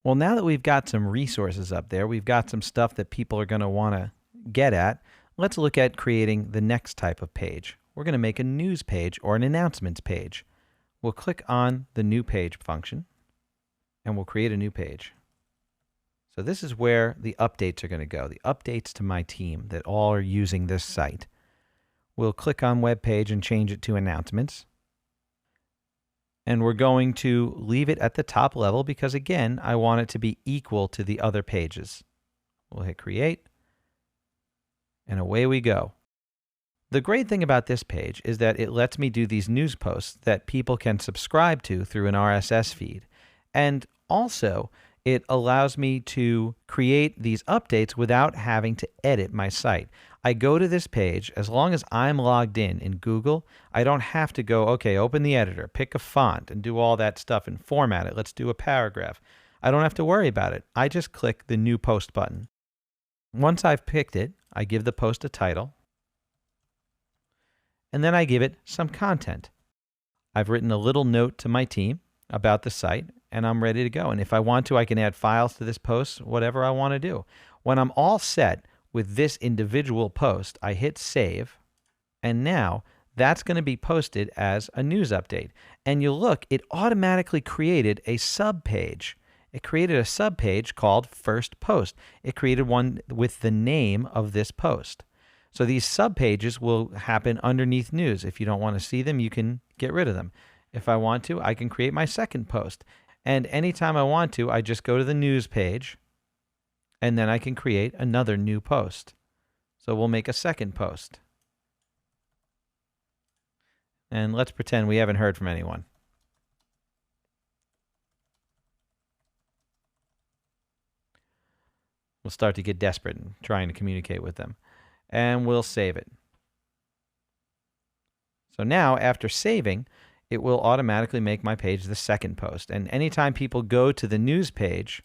Well, now that we've got some resources up there, we've got some stuff that people are going to want to get at, let's look at creating the next type of page. We're going to make a news page or an announcements page. We'll click on the new page function and we'll create a new page. So this is where the updates are going to go, the updates to my team that all are using this site. We'll click on web page and change it to announcements. And we're going to leave it at the top level because, again, I want it to be equal to the other pages. We'll hit create, and away we go. The great thing about this page is that it lets me do these news posts that people can subscribe to through an RSS feed. And also, it allows me to create these updates without having to edit my site. I go to this page, as long as I'm logged in Google, I don't have to go, okay, open the editor, pick a font, and do all that stuff and format it. Let's do a paragraph. I don't have to worry about it. I just click the new post button. Once I've picked it, I give the post a title, and then I give it some content. I've written a little note to my team about the site, and I'm ready to go. And if I want to, I can add files to this post, whatever I want to do. When I'm all set with this individual post, I hit save, and now that's going to be posted as a news update. And you'll look, it automatically created a subpage. It created a subpage called First Post. It created one with the name of this post. So these subpages will happen underneath news. If you don't want to see them, you can get rid of them. If I want to, I can create my second post. And anytime I want to, I just go to the news page, and then I can create another new post. So we'll make a second post. And let's pretend we haven't heard from anyone. We'll start to get desperate in trying to communicate with them. And we'll save it. So now, after saving, it will automatically make my page the second post. And anytime people go to the news page,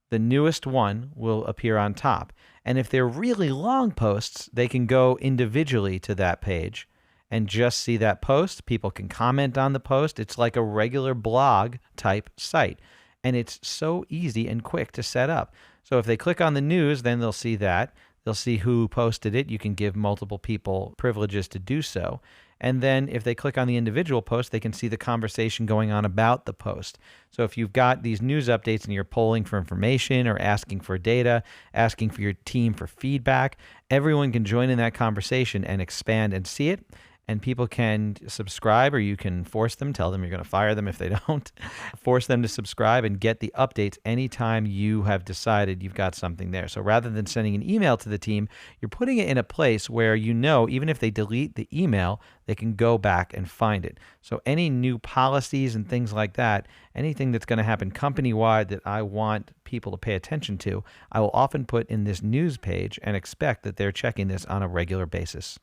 the newest one will appear on top. And if they're really long posts, they can go individually to that page and just see that post. People can comment on the post. It's like a regular blog type site. And it's so easy and quick to set up. So if they click on the news, then they'll see that. They'll see who posted it. You can give multiple people privileges to do so. And then if they click on the individual post, they can see the conversation going on about the post. So if you've got these news updates and you're polling for information or asking for data, asking for your team for feedback, everyone can join in that conversation and expand and see it. And people can subscribe, or you can force them, tell them you're going to fire them if they don't. Force them to subscribe and get the updates anytime you have decided you've got something there. So rather than sending an email to the team, you're putting it in a place where you know even if they delete the email, they can go back and find it. So any new policies and things like that, anything that's going to happen company-wide that I want people to pay attention to, I will often put in this news page and expect that they're checking this on a regular basis.